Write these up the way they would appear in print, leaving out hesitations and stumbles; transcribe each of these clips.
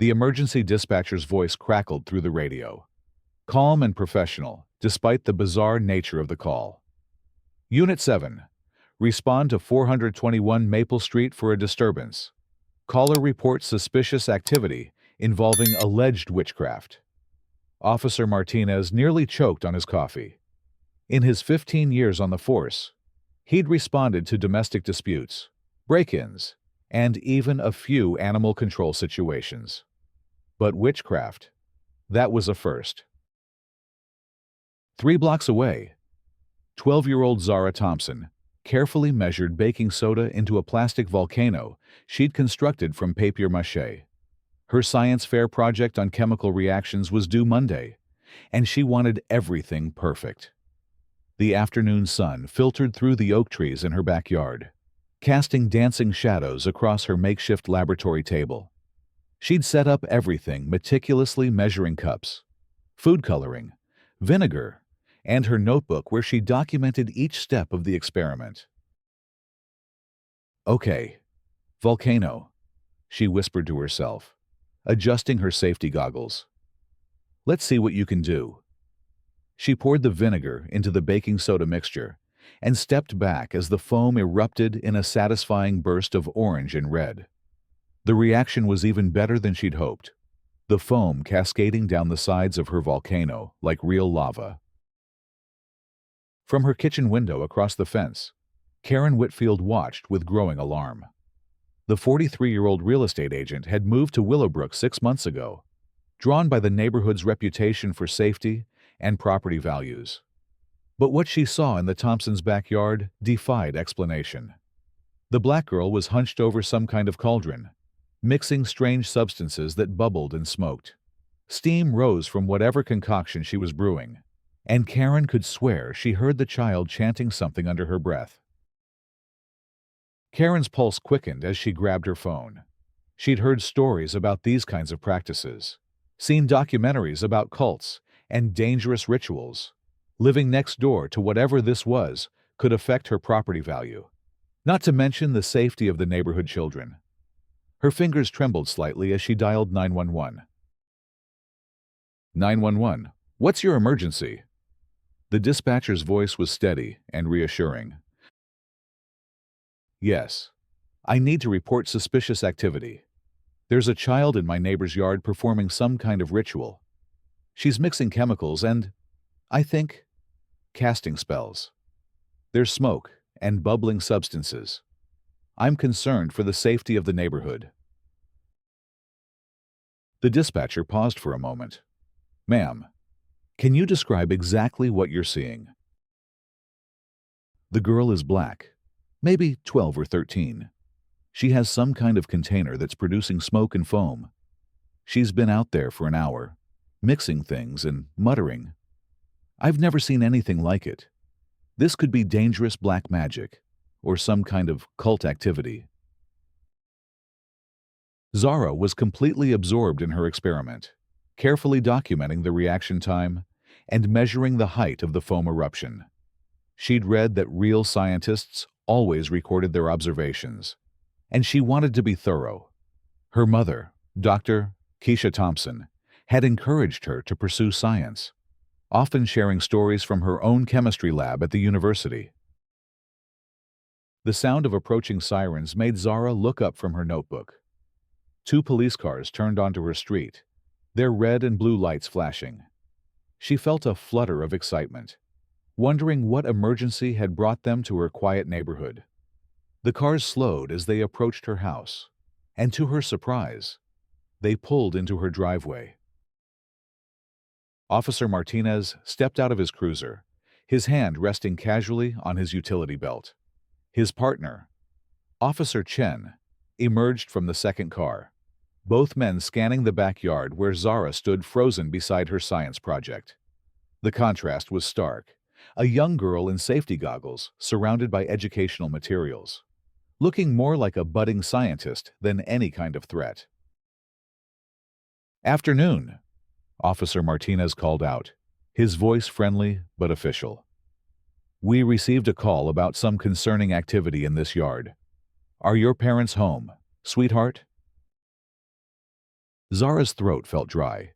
The emergency dispatcher's voice crackled through the radio. Calm and professional, despite the bizarre nature of the call. Unit 7. Respond to 421 Maple Street for a disturbance. Caller reports suspicious activity involving alleged witchcraft. Officer Martinez nearly choked on his coffee. In his 15 years on the force, he'd responded to domestic disputes, break-ins, and even a few animal control situations. But witchcraft, that was a first. 3 blocks away, 12-year-old Zara Thompson carefully measured baking soda into a plastic volcano she'd constructed from papier-mâché. Her science fair project on chemical reactions was due Monday, and she wanted everything perfect. The afternoon sun filtered through the oak trees in her backyard, casting dancing shadows across her makeshift laboratory table. She'd set up everything, meticulously measuring cups, food coloring, vinegar, and her notebook where she documented each step of the experiment. "Okay, volcano," she whispered to herself, adjusting her safety goggles. "Let's see what you can do." She poured the vinegar into the baking soda mixture and stepped back as the foam erupted in a satisfying burst of orange and red. The reaction was even better than she'd hoped, the foam cascading down the sides of her volcano like real lava. From her kitchen window across the fence, Karen Whitfield watched with growing alarm. The 43-year-old real estate agent had moved to Willowbrook 6 months ago, drawn by the neighborhood's reputation for safety and property values. But what she saw in the Thompsons' backyard defied explanation. The black girl was hunched over some kind of cauldron, mixing strange substances that bubbled and smoked. Steam rose from whatever concoction she was brewing, and Karen could swear she heard the child chanting something under her breath. Karen's pulse quickened as she grabbed her phone. She'd heard stories about these kinds of practices, seen documentaries about cults and dangerous rituals. Living next door to whatever this was could affect her property value, not to mention the safety of the neighborhood children. Her fingers trembled slightly as she dialed 911. 911, what's your emergency? The dispatcher's voice was steady and reassuring. Yes, I need to report suspicious activity. There's a child in my neighbor's yard performing some kind of ritual. She's mixing chemicals and, I think, casting spells. There's smoke and bubbling substances. I'm concerned for the safety of the neighborhood. The dispatcher paused for a moment. Ma'am, can you describe exactly what you're seeing? The girl is black, maybe 12 or 13. She has some kind of container that's producing smoke and foam. She's been out there for an hour, mixing things and muttering. I've never seen anything like it. This could be dangerous black magic, or some kind of cult activity. Zara was completely absorbed in her experiment, carefully documenting the reaction time and measuring the height of the foam eruption. She'd read that real scientists always recorded their observations, and she wanted to be thorough. Her mother, Dr. Keisha Thompson, had encouraged her to pursue science, often sharing stories from her own chemistry lab at the university. The sound of approaching sirens made Zara look up from her notebook. 2 police cars turned onto her street, their red and blue lights flashing. She felt a flutter of excitement, wondering what emergency had brought them to her quiet neighborhood. The cars slowed as they approached her house, and to her surprise, they pulled into her driveway. Officer Martinez stepped out of his cruiser, his hand resting casually on his utility belt. His partner, Officer Chen, emerged from the second car, both men scanning the backyard where Zara stood frozen beside her science project. The contrast was stark, a young girl in safety goggles surrounded by educational materials, looking more like a budding scientist than any kind of threat. "Afternoon," Officer Martinez called out, his voice friendly but official. "We received a call about some concerning activity in this yard. Are your parents home, sweetheart?" Zara's throat felt dry.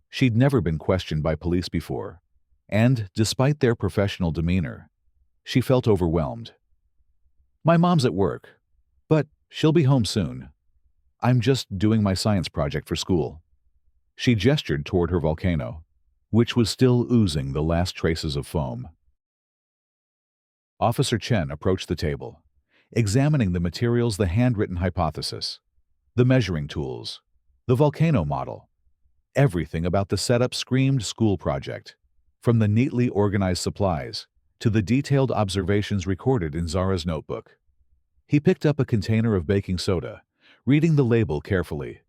She'd never been questioned by police before, and, despite their professional demeanor, she felt overwhelmed. My mom's at work, but she'll be home soon. I'm just doing my science project for school. She gestured toward her volcano, which was still oozing the last traces of foam. Officer Chen approached the table, examining the materials, the handwritten hypothesis, the measuring tools, the volcano model. Everything about the setup screamed school project, from the neatly organized supplies to the detailed observations recorded in Zara's notebook. He picked up a container of baking soda, reading the label carefully.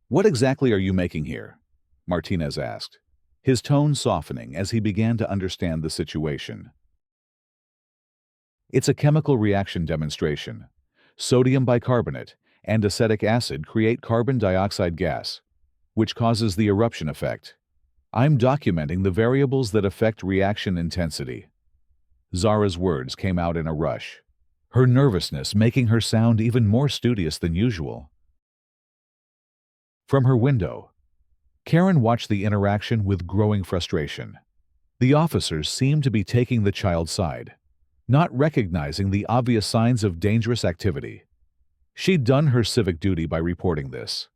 "What exactly are you making here?" Martinez asked, his tone softening as he began to understand the situation. "It's a chemical reaction demonstration. Sodium bicarbonate and acetic acid create carbon dioxide gas, which causes the eruption effect. I'm documenting the variables that affect reaction intensity." Zara's words came out in a rush, her nervousness making her sound even more studious than usual. From her window, Karen watched the interaction with growing frustration. The officers seemed to be taking the child's side, not recognizing the obvious signs of dangerous activity. She'd done her civic duty by reporting this,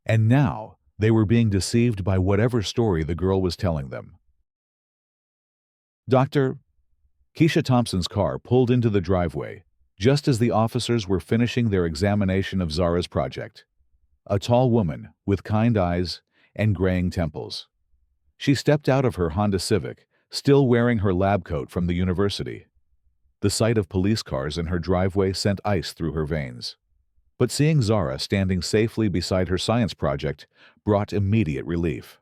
and now they were being deceived by whatever story the girl was telling them. Dr. Keisha Thompson's car pulled into the driveway just as the officers were finishing their examination of Zara's project. A tall woman with kind eyes and graying temples. She stepped out of her Honda Civic, still wearing her lab coat from the university. The sight of police cars in her driveway sent ice through her veins. But seeing Zara standing safely beside her science project brought immediate relief.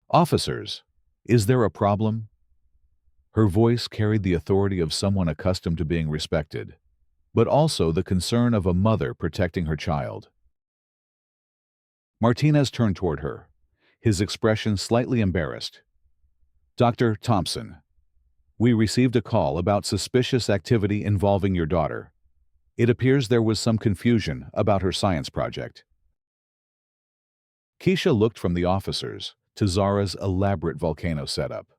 "Officers, is there a problem?" Her voice carried the authority of someone accustomed to being respected, but also the concern of a mother protecting her child. Martinez turned toward her, his expression slightly embarrassed. "Dr. Thompson, we received a call about suspicious activity involving your daughter. It appears there was some confusion about her science project." Keisha looked from the officers to Zara's elaborate volcano setup,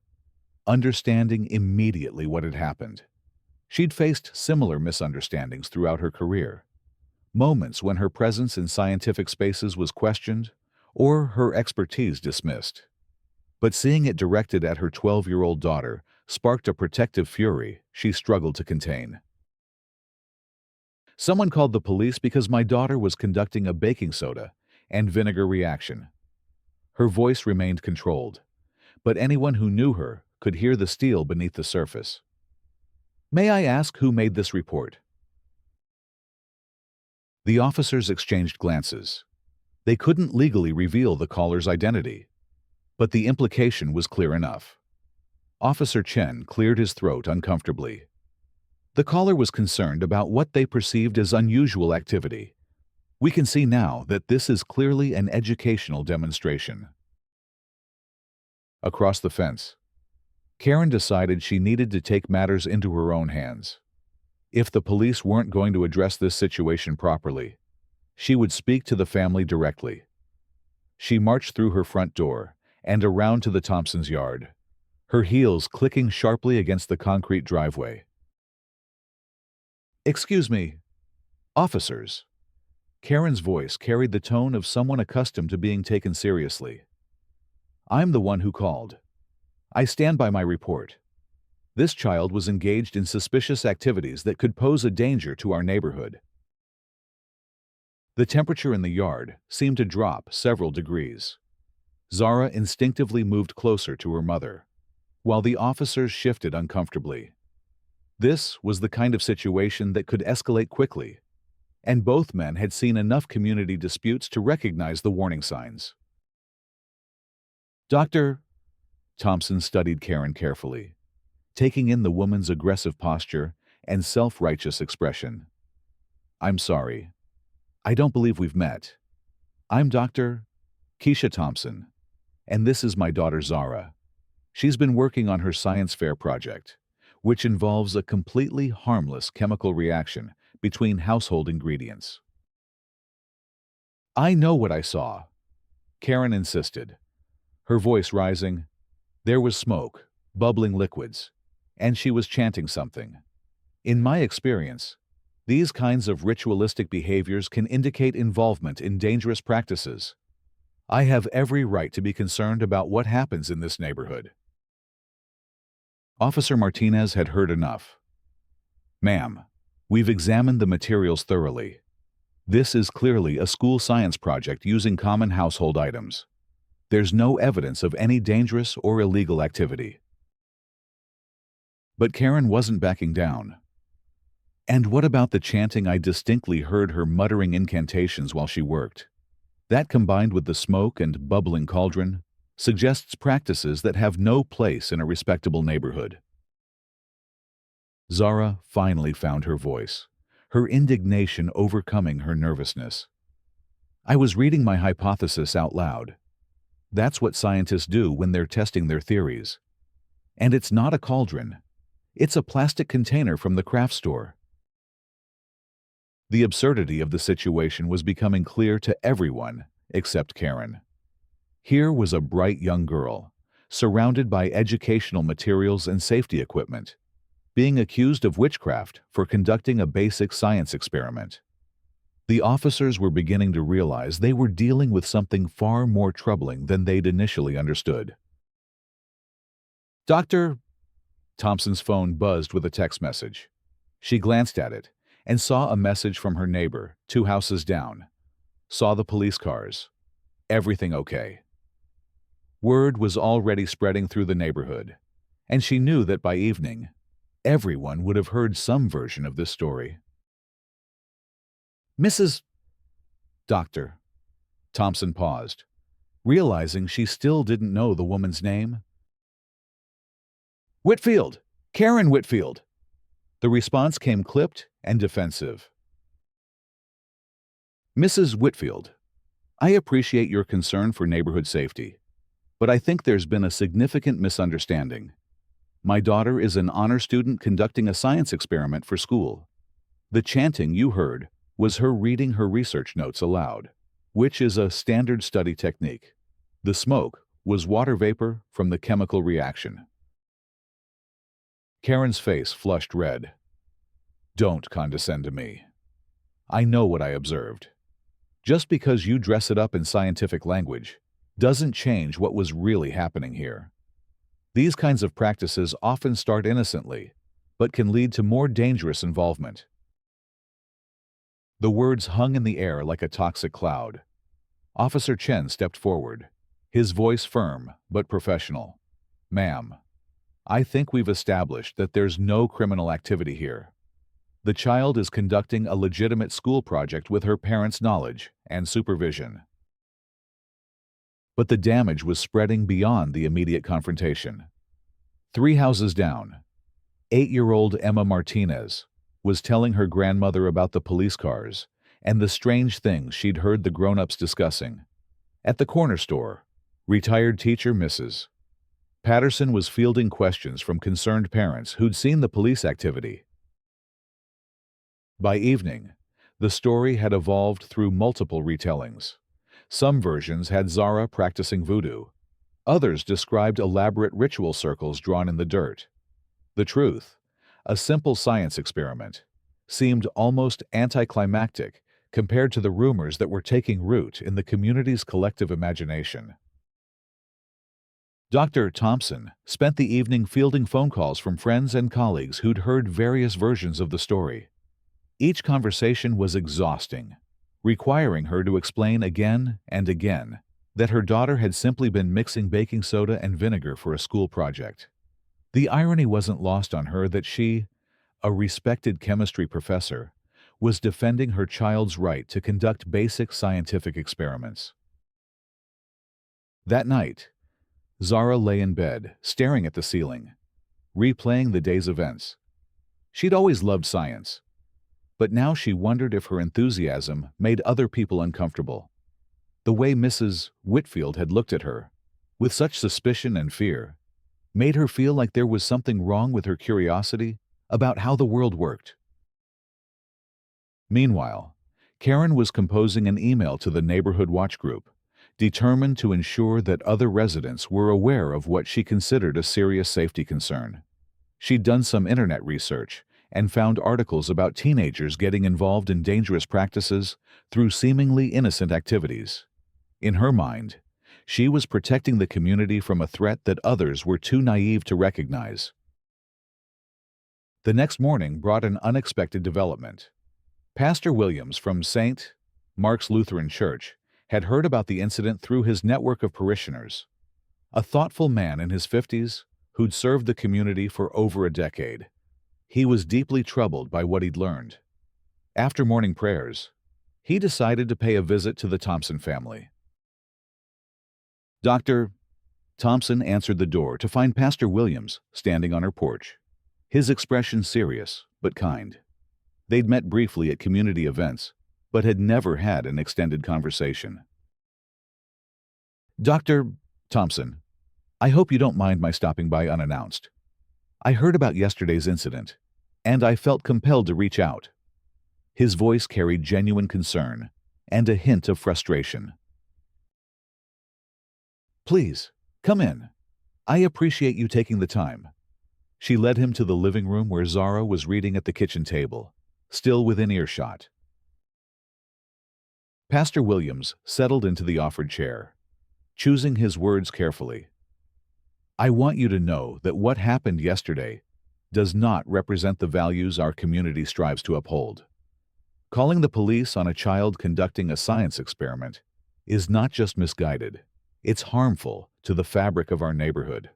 understanding immediately what had happened. She'd faced similar misunderstandings throughout her career, moments when her presence in scientific spaces was questioned or her expertise dismissed. But seeing it directed at her 12-year-old daughter sparked a protective fury she struggled to contain. "Someone called the police because my daughter was conducting a baking soda and vinegar reaction." Her voice remained controlled, but anyone who knew her could hear the steel beneath the surface. "May I ask who made this report?" The officers exchanged glances. They couldn't legally reveal the caller's identity, but the implication was clear enough. Officer Chen cleared his throat uncomfortably. The caller was concerned about what they perceived as unusual activity. "We can see now that this is clearly an educational demonstration." Across the fence, Karen decided she needed to take matters into her own hands. If the police weren't going to address this situation properly, she would speak to the family directly. She marched through her front door and around to the Thompsons' yard, her heels clicking sharply against the concrete driveway. "Excuse me, officers." Karen's voice carried the tone of someone accustomed to being taken seriously. "I'm the one who called. I stand by my report. This child was engaged in suspicious activities that could pose a danger to our neighborhood." The temperature in the yard seemed to drop several degrees. Zara instinctively moved closer to her mother, while the officers shifted uncomfortably. This was the kind of situation that could escalate quickly, and both men had seen enough community disputes to recognize the warning signs. "Dr. Thompson studied Karen carefully, taking in the woman's aggressive posture and self-righteous expression. "I'm sorry. I don't believe we've met. I'm Dr. Keisha Thompson, and this is my daughter Zara. She's been working on her science fair project, which involves a completely harmless chemical reaction between household ingredients." I know what I saw, Karen insisted, her voice rising. There was smoke, bubbling liquids, and she was chanting something. In my experience, these kinds of ritualistic behaviors can indicate involvement in dangerous practices. I have every right to be concerned about what happens in this neighborhood. Officer Martinez had heard enough. Ma'am, we've examined the materials thoroughly. This is clearly a school science project using common household items. There's no evidence of any dangerous or illegal activity. But Karen wasn't backing down. And what about the chanting? I distinctly heard her muttering incantations while she worked. That, combined with the smoke and bubbling cauldron, suggests practices that have no place in a respectable neighborhood. Zara finally found her voice, her indignation overcoming her nervousness. I was reading my hypothesis out loud. That's what scientists do when they're testing their theories. And it's not a cauldron. It's a plastic container from the craft store. The absurdity of the situation was becoming clear to everyone except Karen. Here was a bright young girl, surrounded by educational materials and safety equipment, being accused of witchcraft for conducting a basic science experiment. The officers were beginning to realize they were dealing with something far more troubling than they'd initially understood. Dr. Thompson's phone buzzed with a text message. She glanced at it and saw a message from her neighbor, 2 houses down. Saw the police cars. Everything okay. Word was already spreading through the neighborhood, and she knew that by evening, everyone would have heard some version of this story. Mrs. Dr. Thompson paused, realizing she still didn't know the woman's name. Whitfield! Karen Whitfield! The response came clipped and defensive. Mrs. Whitfield, I appreciate your concern for neighborhood safety, but I think there's been a significant misunderstanding. My daughter is an honor student conducting a science experiment for school. The chanting you heard was her reading her research notes aloud, which is a standard study technique. The smoke was water vapor from the chemical reaction. Karen's face flushed red. Don't condescend to me. I know what I observed. Just because you dress it up in scientific language doesn't change what was really happening here. These kinds of practices often start innocently, but can lead to more dangerous involvement. The words hung in the air like a toxic cloud. Officer Chen stepped forward, his voice firm but professional. Ma'am, I think we've established that there's no criminal activity here. The child is conducting a legitimate school project with her parents' knowledge and supervision. But the damage was spreading beyond the immediate confrontation. 3 houses down, 8-year-old Emma Martinez was telling her grandmother about the police cars and the strange things she'd heard the grown-ups discussing. At the corner store, retired teacher Mrs. Patterson was fielding questions from concerned parents who'd seen the police activity. By evening, the story had evolved through multiple retellings. Some versions had Zara practicing voodoo. Others described elaborate ritual circles drawn in the dirt. The truth, a simple science experiment, seemed almost anticlimactic compared to the rumors that were taking root in the community's collective imagination. Dr. Thompson spent the evening fielding phone calls from friends and colleagues who'd heard various versions of the story. Each conversation was exhausting, requiring her to explain again and again that her daughter had simply been mixing baking soda and vinegar for a school project. The irony wasn't lost on her that she, a respected chemistry professor, was defending her child's right to conduct basic scientific experiments. That night, Zara lay in bed, staring at the ceiling, replaying the day's events. She'd always loved science, but now she wondered if her enthusiasm made other people uncomfortable. The way Mrs. Whitfield had looked at her, with such suspicion and fear, made her feel like there was something wrong with her curiosity about how the world worked. Meanwhile, Karen was composing an email to the neighborhood watch group, determined to ensure that other residents were aware of what she considered a serious safety concern. She'd done some internet research and found articles about teenagers getting involved in dangerous practices through seemingly innocent activities. In her mind, she was protecting the community from a threat that others were too naive to recognize. The next morning brought an unexpected development. Pastor Williams from St. Mark's Lutheran Church had heard about the incident through his network of parishioners. A thoughtful man in his 50s who'd served the community for over a decade. He was deeply troubled by what he'd learned. After morning prayers, he decided to pay a visit to the Thompson family. Dr. Thompson answered the door to find Pastor Williams standing on her porch, his expression serious but kind. They'd met briefly at community events, but had never had an extended conversation. Dr. Thompson, I hope you don't mind my stopping by unannounced. I heard about yesterday's incident, and I felt compelled to reach out. His voice carried genuine concern and a hint of frustration. Please, come in. I appreciate you taking the time. She led him to the living room where Zara was reading at the kitchen table, still within earshot. Pastor Williams settled into the offered chair, choosing his words carefully. I want you to know that what happened yesterday does not represent the values our community strives to uphold. Calling the police on a child conducting a science experiment is not just misguided, it's harmful to the fabric of our neighborhood.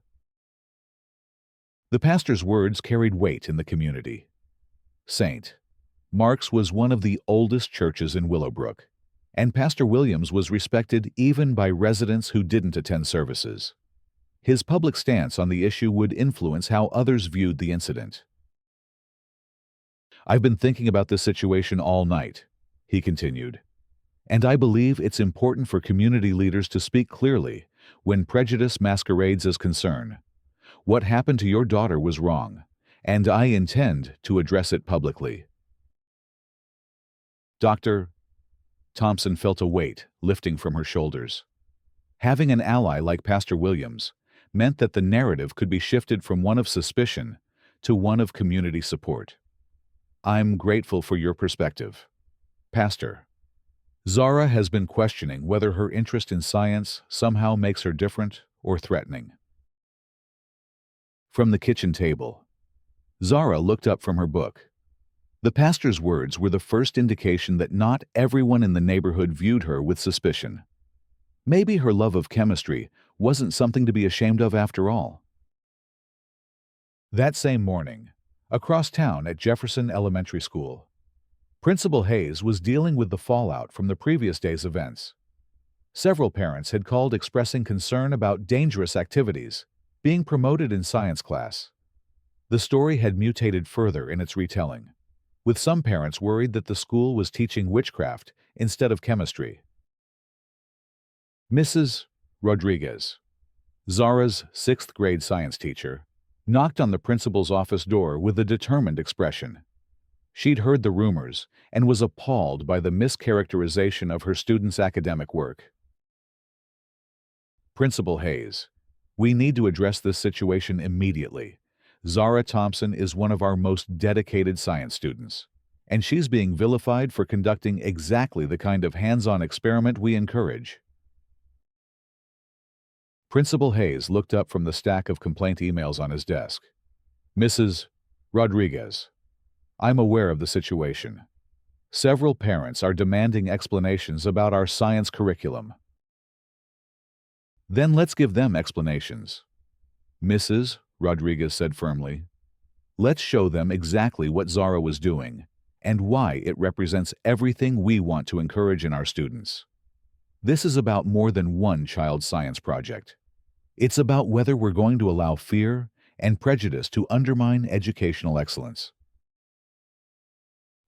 The pastor's words carried weight in the community. St. Mark's was one of the oldest churches in Willowbrook, and Pastor Williams was respected even by residents who didn't attend services. His public stance on the issue would influence how others viewed the incident. I've been thinking about this situation all night, he continued, and I believe it's important for community leaders to speak clearly when prejudice masquerades as concern. What happened to your daughter was wrong, and I intend to address it publicly. Dr. Thompson felt a weight lifting from her shoulders. Having an ally like Pastor Williams meant that the narrative could be shifted from one of suspicion to one of community support. I'm grateful for your perspective, Pastor. Zara has been questioning whether her interest in science somehow makes her different or threatening. From the kitchen table, Zara looked up from her book. The pastor's words were the first indication that not everyone in the neighborhood viewed her with suspicion. Maybe her love of chemistry wasn't something to be ashamed of after all. That same morning, across town at Jefferson Elementary School, Principal Hayes was dealing with the fallout from the previous day's events. Several parents had called expressing concern about dangerous activities being promoted in science class. The story had mutated further in its retelling, with some parents worried that the school was teaching witchcraft instead of chemistry. Mrs. Rodriguez, Zara's 6th grade science teacher, knocked on the principal's office door with a determined expression. She'd heard the rumors and was appalled by the mischaracterization of her students' academic work. Principal Hayes, we need to address this situation immediately. Zara Thompson is one of our most dedicated science students, and she's being vilified for conducting exactly the kind of hands-on experiment we encourage. Principal Hayes looked up from the stack of complaint emails on his desk. Mrs. Rodriguez, I'm aware of the situation. Several parents are demanding explanations about our science curriculum. Then let's give them explanations. Mrs. Rodriguez said firmly. Let's show them exactly what Zara was doing and why it represents everything we want to encourage in our students. This is about more than one child's science project. It's about whether we're going to allow fear and prejudice to undermine educational excellence.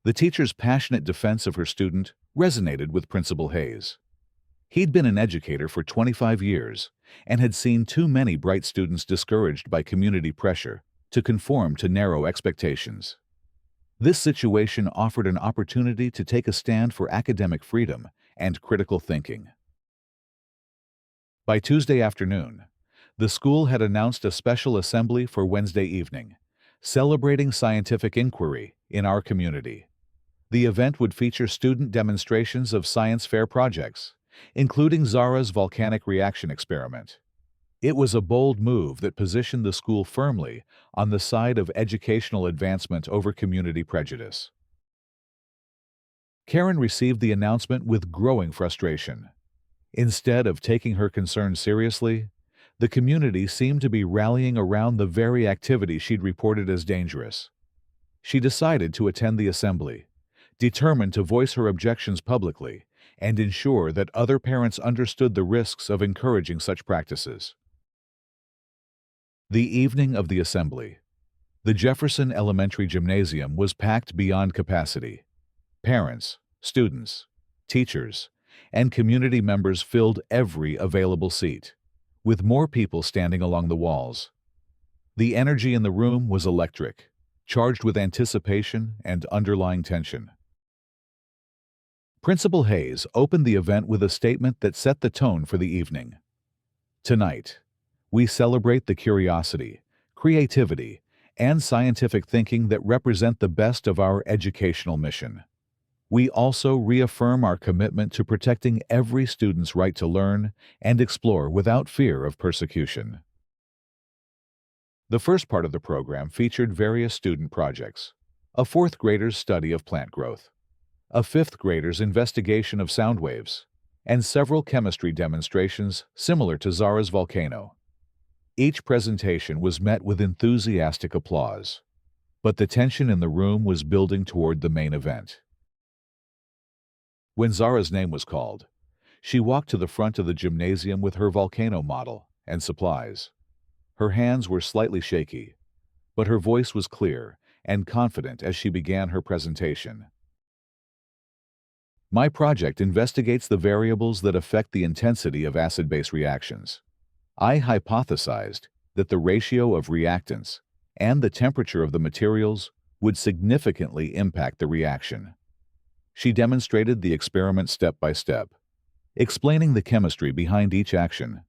The teacher's passionate defense of her student resonated with Principal Hayes. He'd been an educator for 25 years and had seen too many bright students discouraged by community pressure to conform to narrow expectations. This situation offered an opportunity to take a stand for academic freedom and critical thinking. By Tuesday afternoon, the school had announced a special assembly for Wednesday evening, celebrating scientific inquiry in our community. The event would feature student demonstrations of science fair projects, including Zara's volcanic reaction experiment. It was a bold move that positioned the school firmly on the side of educational advancement over community prejudice. Karen received the announcement with growing frustration. Instead of taking her concerns seriously, the community seemed to be rallying around the very activity she'd reported as dangerous. She decided to attend the assembly, determined to voice her objections publicly and ensure that other parents understood the risks of encouraging such practices. The evening of the assembly, the Jefferson Elementary Gymnasium was packed beyond capacity. Parents, students, teachers, and community members filled every available seat, with more people standing along the walls. The energy in the room was electric, charged with anticipation and underlying tension. Principal Hayes opened the event with a statement that set the tone for the evening. Tonight, we celebrate the curiosity, creativity, and scientific thinking that represent the best of our educational mission. We also reaffirm our commitment to protecting every student's right to learn and explore without fear of persecution. The first part of the program featured various student projects: a fourth grader's study of plant growth, a fifth grader's investigation of sound waves, and several chemistry demonstrations similar to Zara's volcano. Each presentation was met with enthusiastic applause, but the tension in the room was building toward the main event. When Zara's name was called, she walked to the front of the gymnasium with her volcano model and supplies. Her hands were slightly shaky, but her voice was clear and confident as she began her presentation. My project investigates the variables that affect the intensity of acid-base reactions. I hypothesized that the ratio of reactants and the temperature of the materials would significantly impact the reaction. She demonstrated the experiment step by step, explaining the chemistry behind each action.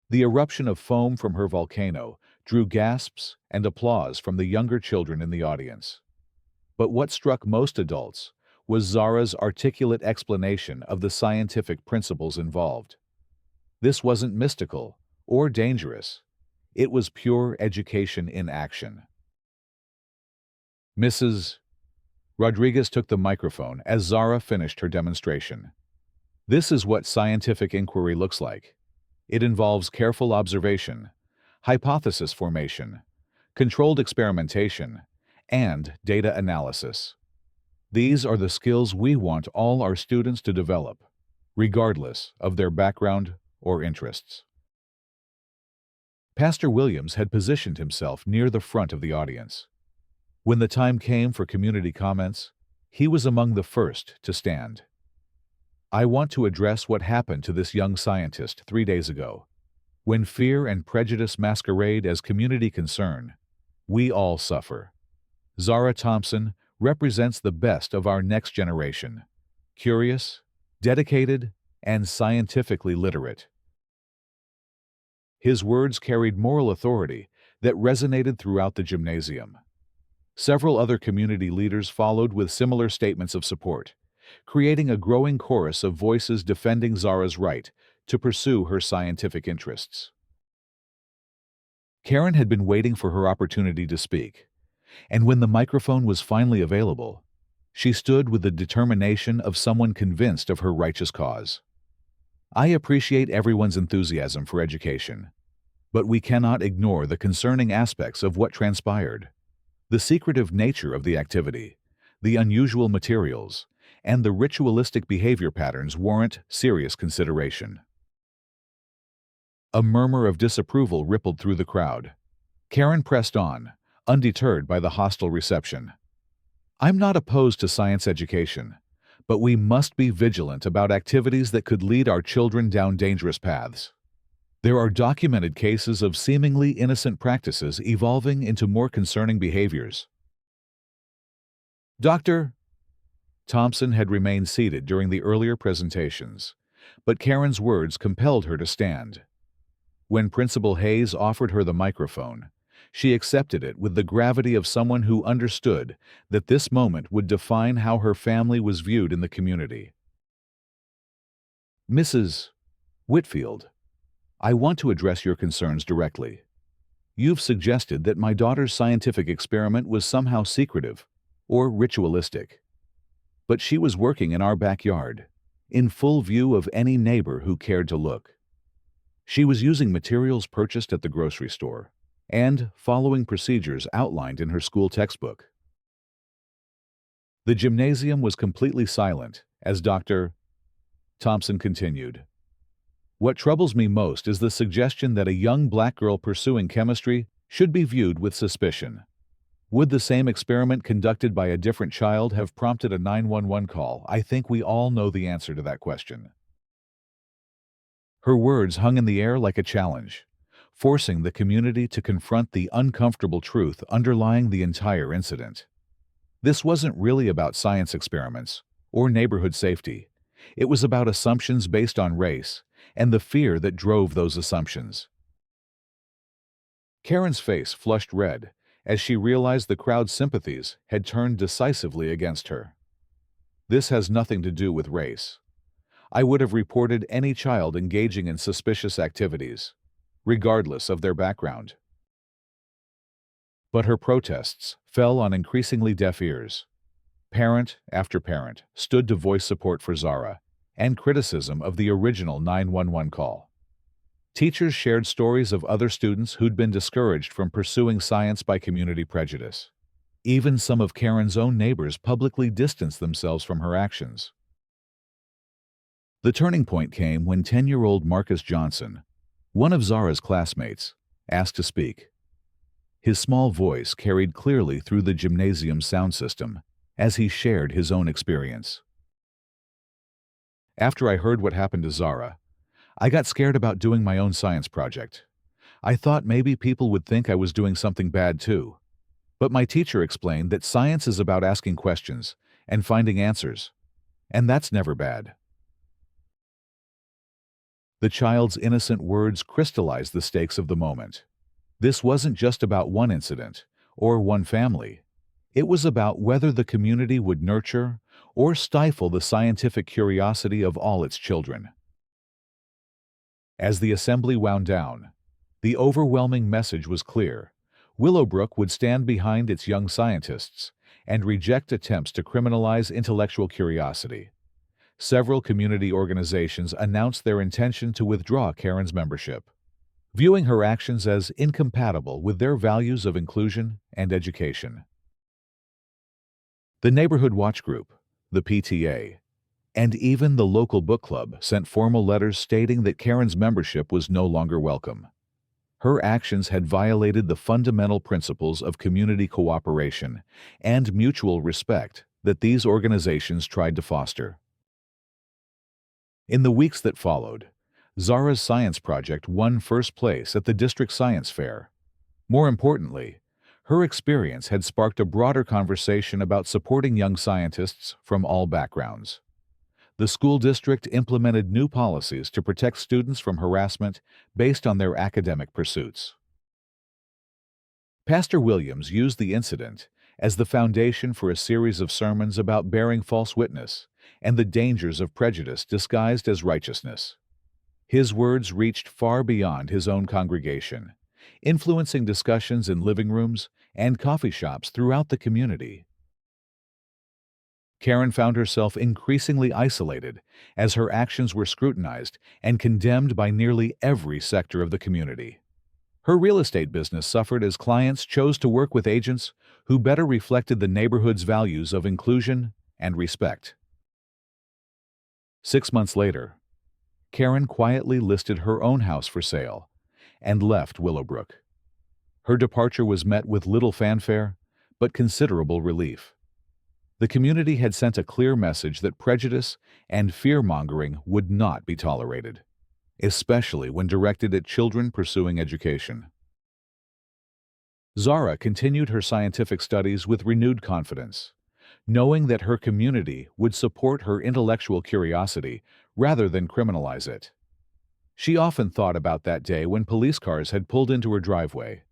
The eruption of foam from her volcano drew gasps and applause from the younger children in the audience. But what struck most adults was Zara's articulate explanation of the scientific principles involved. This wasn't mystical or dangerous. It was pure education in action. Mrs. Rodriguez took the microphone as Zara finished her demonstration. This is what scientific inquiry looks like. It involves careful observation, hypothesis formation, controlled experimentation, and data analysis. These are the skills we want all our students to develop, regardless of their background or interests. Pastor Williams had positioned himself near the front of the audience. When the time came for community comments, he was among the first to stand. I want to address what happened to this young scientist 3 days ago. When fear and prejudice masquerade as community concern, we all suffer. Zara Thompson represents the best of our next generation: curious, dedicated, and scientifically literate. His words carried moral authority that resonated throughout the gymnasium. Several other community leaders followed with similar statements of support, creating a growing chorus of voices defending Zara's right to pursue her scientific interests. Karen had been waiting for her opportunity to speak, and when the microphone was finally available, she stood with the determination of someone convinced of her righteous cause. I appreciate everyone's enthusiasm for education, but we cannot ignore the concerning aspects of what transpired. The secretive nature of the activity, the unusual materials, and the ritualistic behavior patterns warrant serious consideration. A murmur of disapproval rippled through the crowd. Karen pressed on, undeterred by the hostile reception. I'm not opposed to science education, but we must be vigilant about activities that could lead our children down dangerous paths. There are documented cases of seemingly innocent practices evolving into more concerning behaviors. Dr. Thompson had remained seated during the earlier presentations, but Karen's words compelled her to stand. When Principal Hayes offered her the microphone, she accepted it with the gravity of someone who understood that this moment would define how her family was viewed in the community. Mrs. Whitfield, I want to address your concerns directly. You've suggested that my daughter's scientific experiment was somehow secretive or ritualistic. But she was working in our backyard, in full view of any neighbor who cared to look. She was using materials purchased at the grocery store and following procedures outlined in her school textbook. The gymnasium was completely silent as Dr. Thompson continued. What troubles me most is the suggestion that a young black girl pursuing chemistry should be viewed with suspicion. Would the same experiment conducted by a different child have prompted a 911 call? I think we all know the answer to that question. Her words hung in the air like a challenge, forcing the community to confront the uncomfortable truth underlying the entire incident. This wasn't really about science experiments or neighborhood safety. It was about assumptions based on race and the fear that drove those assumptions. Karen's face flushed red as she realized the crowd's sympathies had turned decisively against her. This has nothing to do with race. I would have reported any child engaging in suspicious activities, regardless of their background. But her protests fell on increasingly deaf ears. Parent after parent stood to voice support for Zara and criticism of the original 911 call. Teachers shared stories of other students who'd been discouraged from pursuing science by community prejudice. Even some of Karen's own neighbors publicly distanced themselves from her actions. The turning point came when 10-year-old Marcus Johnson, one of Zara's classmates, asked to speak. His small voice carried clearly through the gymnasium's sound system as he shared his own experience. After I heard what happened to Zara, I got scared about doing my own science project. I thought maybe people would think I was doing something bad too. But my teacher explained that science is about asking questions and finding answers, and that's never bad. The child's innocent words crystallized the stakes of the moment. This wasn't just about one incident or one family. It was about whether the community would nurture or stifle the scientific curiosity of all its children. As the assembly wound down, the overwhelming message was clear. Willowbrook would stand behind its young scientists and reject attempts to criminalize intellectual curiosity. Several community organizations announced their intention to withdraw Karen's membership, viewing her actions as incompatible with their values of inclusion and education. The Neighborhood Watch Group, the PTA, and even the local book club sent formal letters stating that Karen's membership was no longer welcome. Her actions had violated the fundamental principles of community cooperation and mutual respect that these organizations tried to foster. In the weeks that followed, Zara's science project won first place at the district science fair. More importantly, her experience had sparked a broader conversation about supporting young scientists from all backgrounds. The school district implemented new policies to protect students from harassment based on their academic pursuits. Pastor Williams used the incident as the foundation for a series of sermons about bearing false witness and the dangers of prejudice disguised as righteousness. His words reached far beyond his own congregation, influencing discussions in living rooms and coffee shops throughout the community. Karen found herself increasingly isolated as her actions were scrutinized and condemned by nearly every sector of the community. Her real estate business suffered as clients chose to work with agents who better reflected the neighborhood's values of inclusion and respect. 6 months later, Karen quietly listed her own house for sale and left Willowbrook. Her departure was met with little fanfare, but considerable relief. The community had sent a clear message that prejudice and fear-mongering would not be tolerated, especially when directed at children pursuing education. Zara continued her scientific studies with renewed confidence, knowing that her community would support her intellectual curiosity rather than criminalize it. She often thought about that day when police cars had pulled into her driveway.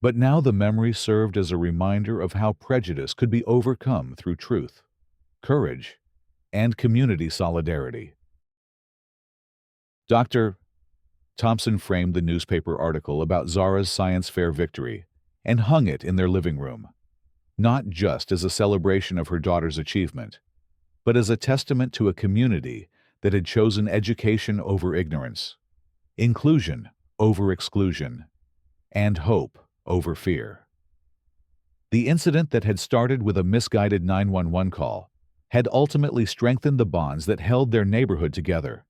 But now the memory served as a reminder of how prejudice could be overcome through truth, courage, and community solidarity. Dr. Thompson framed the newspaper article about Zara's science fair victory and hung it in their living room, not just as a celebration of her daughter's achievement, but as a testament to a community that had chosen education over ignorance, inclusion over exclusion, and hope over fear. The incident that had started with a misguided 911 call had ultimately strengthened the bonds that held their neighborhood together,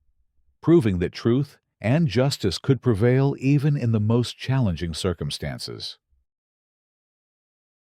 proving that truth and justice could prevail even in the most challenging circumstances.